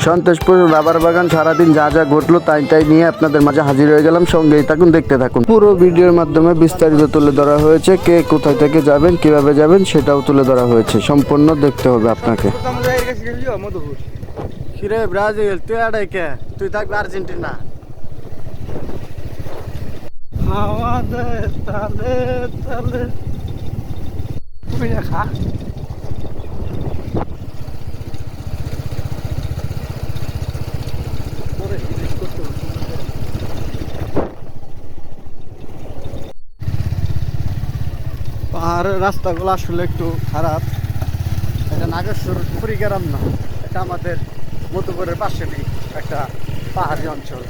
Santoshpur rubber বাগান সারাদিন যা যা ঘটলো তাই তাই নিয়ে আপনাদের মাঝে হাজির হয়ে গেলাম। সঙ্গেই থাকুন, দেখতে থাকুন। পুরো ভিডিওর মাধ্যমে বিস্তারিত তুলে ধরা হয়েছে, কে কোথায় থেকে যাবেন, কিভাবে যাবেন সেটাও তুলে ধরা হয়েছে। সম্পূর্ণ দেখতে হবে আপনাকে। কিরে ব্রাজিল, তুই আড়াই কে? তুই থাকবি আর্জেন্টিনা। আমাদের তালে তালে তুমি দেখা পাহাড়ের রাস্তাগুলো আসলে একটু খারাপ। এটা নাগেশ্বর কুড়িগ্রাম না, এটা আমাদের মধুপুরের পাশেরই একটা পাহাড়ি অঞ্চল।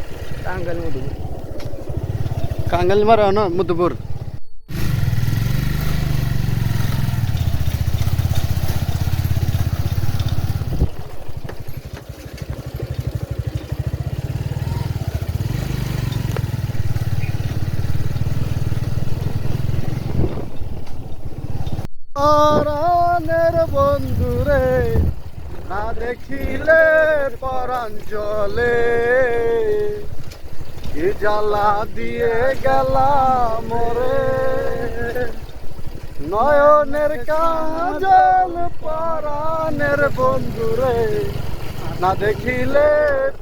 টাঙ্গাইল মধুপুর, টাঙ্গাইল মারা না মধুপুর। পরাণের বন্ধুরে না দেখিলে পরাণ জলে, কি জ্বালা দিয়ে গেলাম মোরে নয়নের কাজল। পরাণের বন্ধুরে না দেখিলে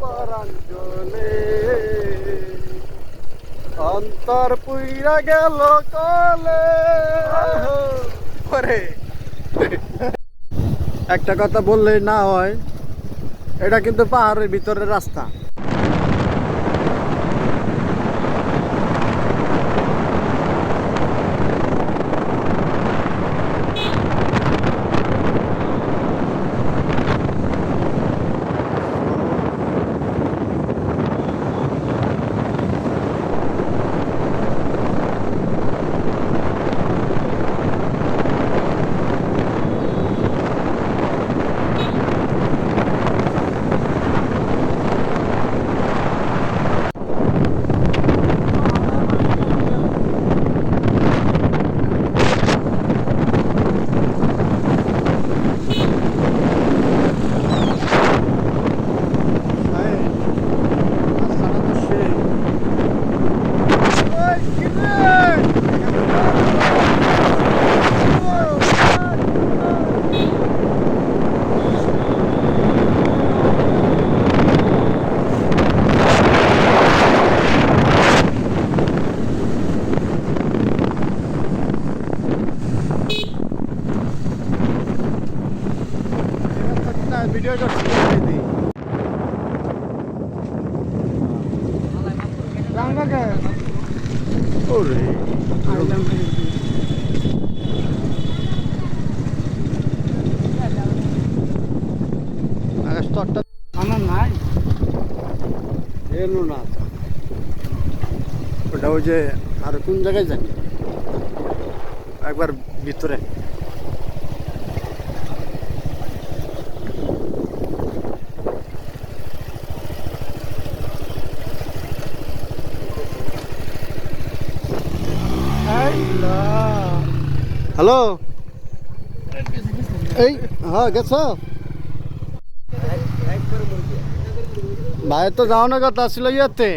পরাণ জলে, অন্তর পুইরা গেল কলে। একটা কথা বললেই না হয়, এটা কিন্তু পাহাড়ের ভিতরের রাস্তা। ভিডিও করছি আমার নাই এলো না। ওটা ওই যে আর কোন জায়গায় জানি একবার ভিতরে। হ্যালো, এই হ্যাঁ গেছ ভাই? তো যাওয়ানোর কথা ছিল ইয়েতে।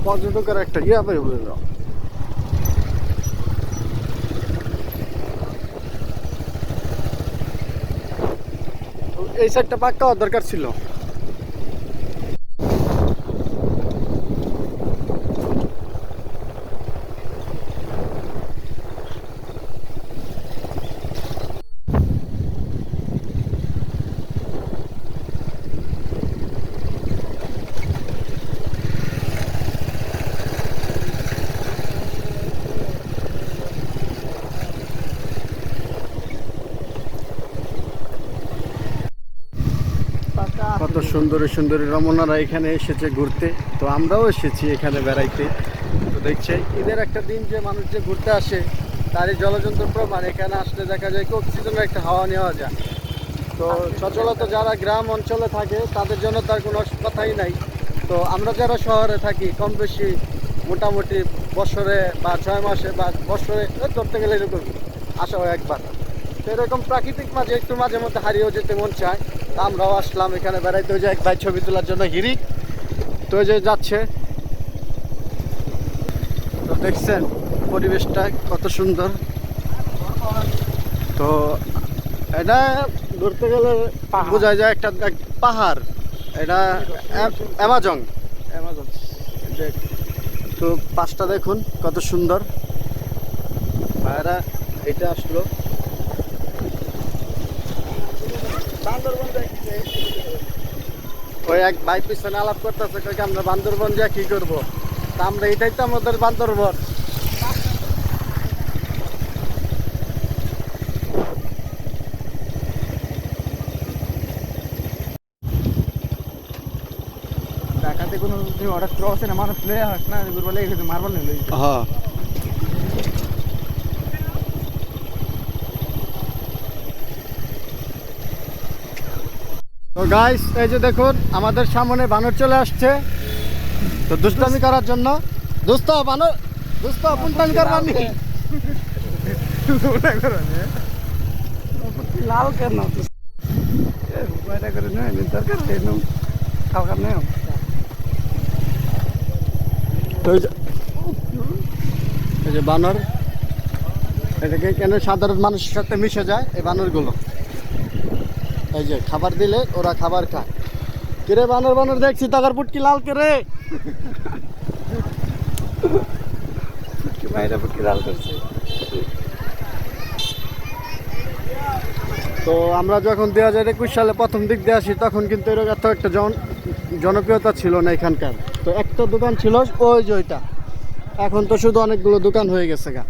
পর্যটকের একটা ইয়ে পাই বলে দাও। এই সাইডটা পাক্কা হওয়ার দরকার ছিল। কত সুন্দরী সুন্দরী রমনারা এখানে এসেছে ঘুরতে, তো আমরাও এসেছি এখানে বেড়াইতে। তো দেখছে ঈদের একটা দিন যে মানুষ যে ঘুরতে আসে তারই জলযন্ত্র প্রমাণ। এখানে আসলে দেখা যায় কি অক্সিজেনের একটা হাওয়া নেওয়া যায়। তো সচরাচর যারা গ্রাম অঞ্চলে থাকে তাদের জন্য তার কোনো কথাই নাই। তো আমরা যারা শহরে থাকি কম বেশি মোটামুটি বছরে বা 6 মাসে বা বছরে ধরতে গেলে এরকম আসা হয় একবার। তো এরকম প্রাকৃতিক মাঝে একটু মাঝে মধ্যে হারিয়েও যেতে মন চায়। তা আমরাও আসলাম এখানে বেড়াইতে, ওই যে এক ভাই ছবি তোলার জন্য হিরিক তো ওই যে যাচ্ছে। তো দেখছেন পরিবেশটা কত সুন্দর। তো এটা ধরতে গেলে বোঝা যায় একটা পাহাড়, এটা অ্যামাজন অ্যামাজন। তো পাশটা দেখুন কত সুন্দর। ভাইরা এটা আসলো ওই এক ভাই পিছনে আলাপ করতেছে আমরা বান্দরবন যা কি করবো, তা আমরা এটাই তো আমাদের বান্দরবন। ঢাকাতে কোনো অর্ডার ক্রস না মানুষ লয়ে হাস না গুরবা লেগে গেছে মার্বল নিয়ে হ্যাঁ তো গাইস এই যে দেখুন আমাদের সামনে বানর চলে আসছে তো দুষ্টামি করার জন্য। দোস্ত বানর, দোস্ত পুনটামি করবানি। লাল কেন উপায়টা করে নয় দরকার খাওয়ার নেই। তো এই যে বানর, এটাকে কেন সাধারণ মানুষের সাথে মিশে যায় এই বানরগুলো। এই যে খাবার দিলে ওরা খাবার খায়। কিরে বানর বানর দেখছি তাকার পুটকি লাল করে। বাইরে পুটকি লাল করছে। তো আমরা যখন 2021 সালে প্রথম দিক দিয়ে আসি তখন কিন্তু এর এত একটা জনপ্রিয়তা ছিল না এখানকার। তো একটা দোকান ছিল ওই যে ওইটা, এখন তো শুধু অনেকগুলো দোকান হয়ে গেছে গা,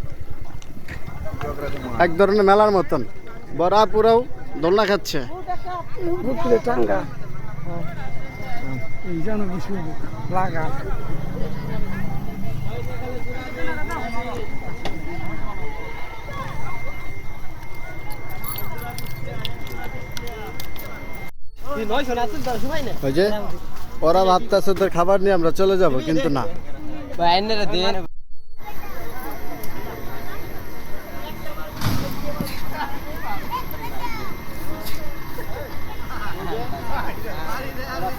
এক ধরনের মেলার মতন। বড়া পুরাও দোলনা খাচ্ছে। বুকলে টাঙ্গা এই জানো বুঝলি লাগা ওই যে ওরা ভাবতেছে তোর খাবার নিয়ে আমরা চলে যাব, কিন্তু না।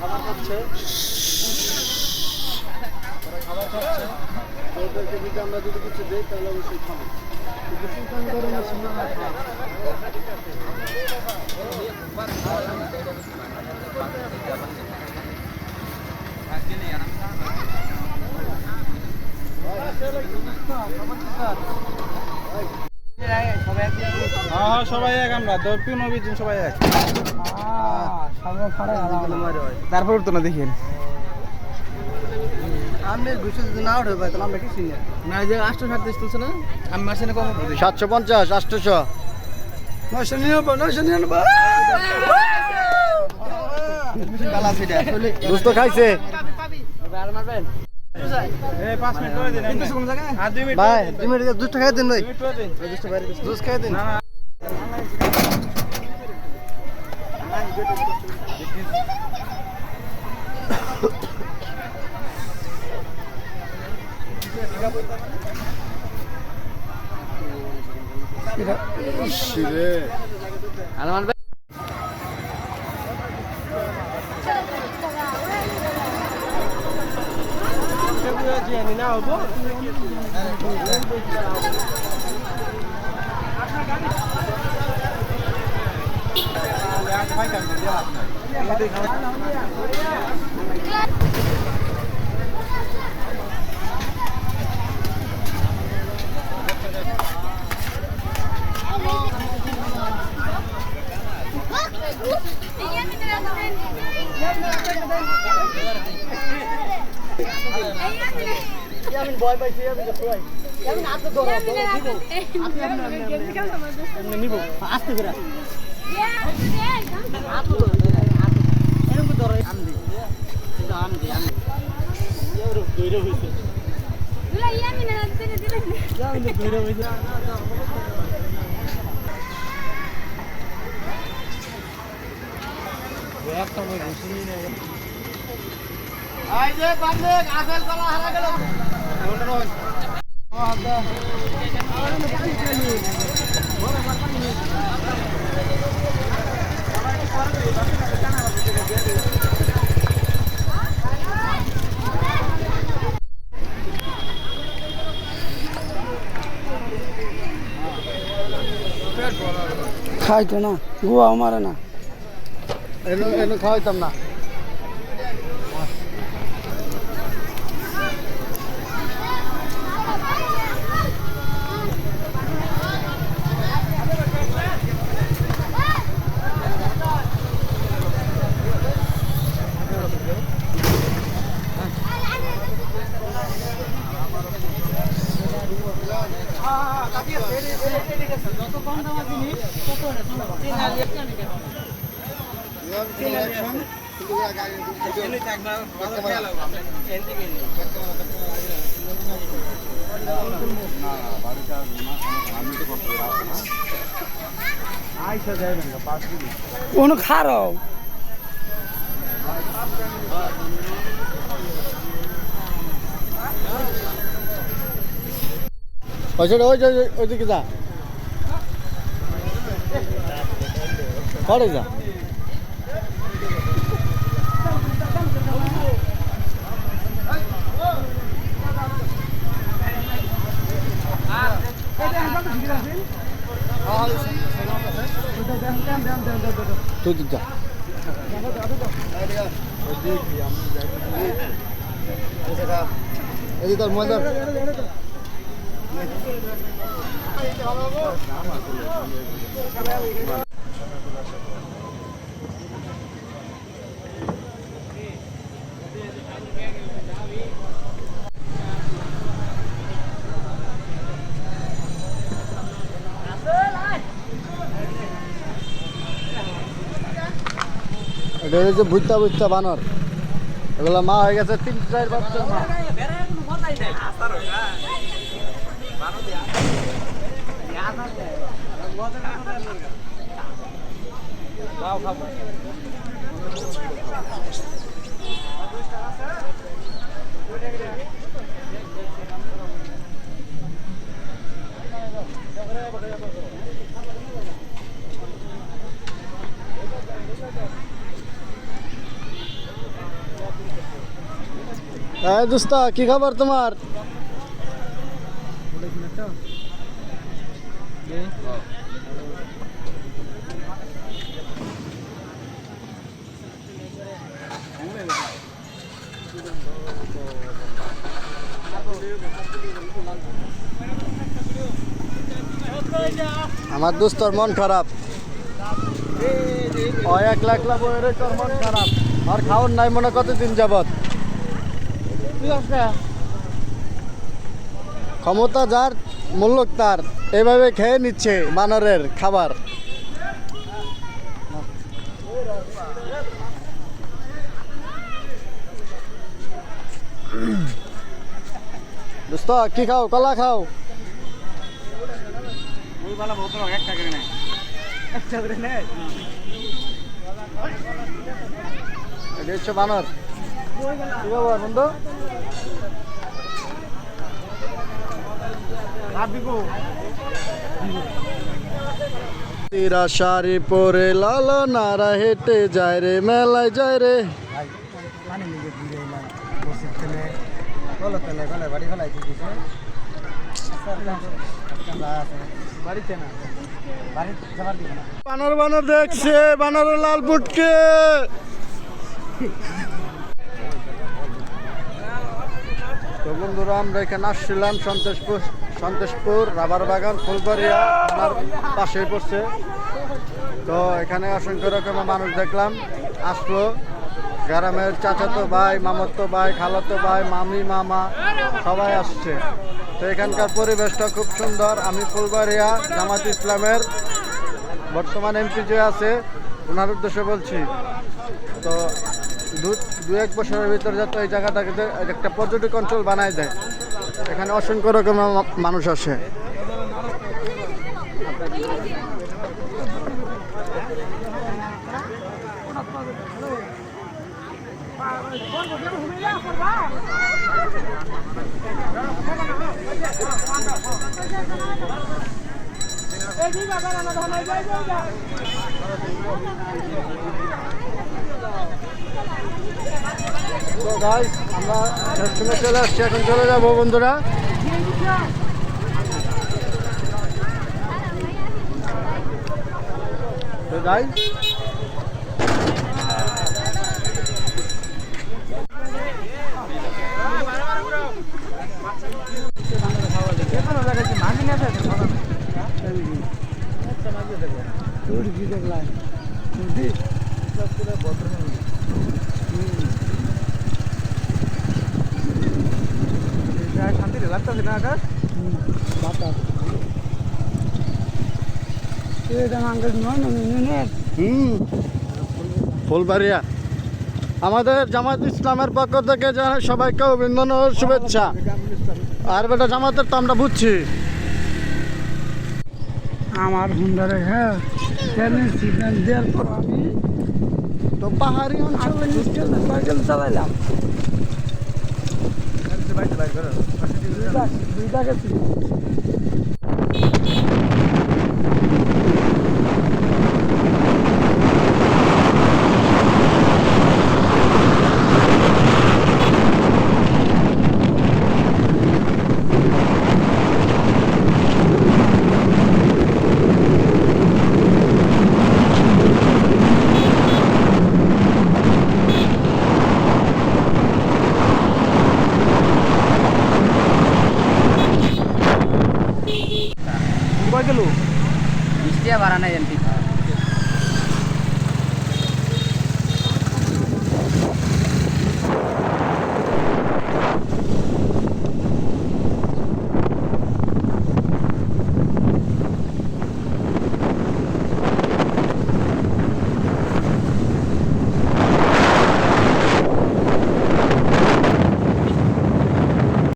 খাবার খাচ্ছে, ওদেরকে যদি আমরা যদি কিছু দিই তাহলে অবশ্যই খাবো। সবাই এক, আমরা তো সবাই এক। তারপর তো না দেখেন আমি ঘুষে যদি না উঠে ভাই তাহলে আমরা কি চিনি না। যে 837 তুলছে না, আমি মারছি না কম 750 800 দোস্ত খাইছে। ভাই 2 মিনিট 2 টাকা দিন ভাই, 2 খাই দিন। ভয় পাইছি নিব আস্তে করে খাইতো না গুয়াও মারে না এনে এনে খাওয়াইতাম না। কোনো খারাপ ওই দিকে যা পরে যা। তুই যা এই তোর মজার এটা হচ্ছে ভুট্টা ভুট্টা বানর, এগুলো মা হয়ে গেছে 3-4 বছর মা। হ্যাঁ দোস্ত, কি খবর তোমার? আমার দোস্তর মন খারাপ, একলা একলা বইরে তোর মন খারাপ। আর খাওয়ার নাই মনে কতদিন যাবত। ক্ষমতা যার মূল্য তার, এভাবে খেয়ে নিচ্ছে বানরের খাবার। দোস্ত কি খাও? কলা খাও? এটা হচ্ছে বানর। কি খবর বন্ধু? তেরা শাড়ি পরে লাল নারা হেঁটে যায় রে, মেলায় যায় রে। বানর বানর দেখছে, বানরের লাল পুটকে। তো বন্ধুরা, আমরা এখানে আসছিলাম সন্তোষপুর রাবার বাগান ফুলবাড়িয়া আমার পাশেই পড়ছে। তো এখানে অসংখ্য রকমের মানুষ দেখলাম, আসলো গ্রামের চাচাতো ভাই, মামাতো ভাই, খালাতো ভাই, মামি মামা সবাই আসছে। তো এখানকার পরিবেশটা খুব সুন্দর। আমি ফুলবাড়িয়া জামাত ইসলামের বর্তমান এমপি যে আছে ওনার উদ্দেশ্যে বলছি। তো 2-1 বছরের ভিতরে যাতে এই জায়গাটাকে একটা পর্যটক অঞ্চল বানায় দেয়। এখানে অসংখ্য রকমের মানুষ আসে। তো গাইস আমরা শেষমেশ চলে আসছি, এখন চলে যাবো বন্ধুরা। তো গাইস শান্তি লাগতেছে না আকাশ বাতাস এটা আঙ্কেল নয় ফুলবাড়িয়া আমাদের জামাত ইসলামের পক্ষ থেকে জানাই সবাইকে অভিনন্দন ও শুভেচ্ছা। আর বেটা জামাতের তো আমরা বুঝছি। আমার হুন্ডারে হ্যাঁ ট্রেনের সিগন্যাল দেওয়ার পর আমি তো পাহাড়ি অঞ্চলে সাইকেল চালাইলাম দুইটা গেছি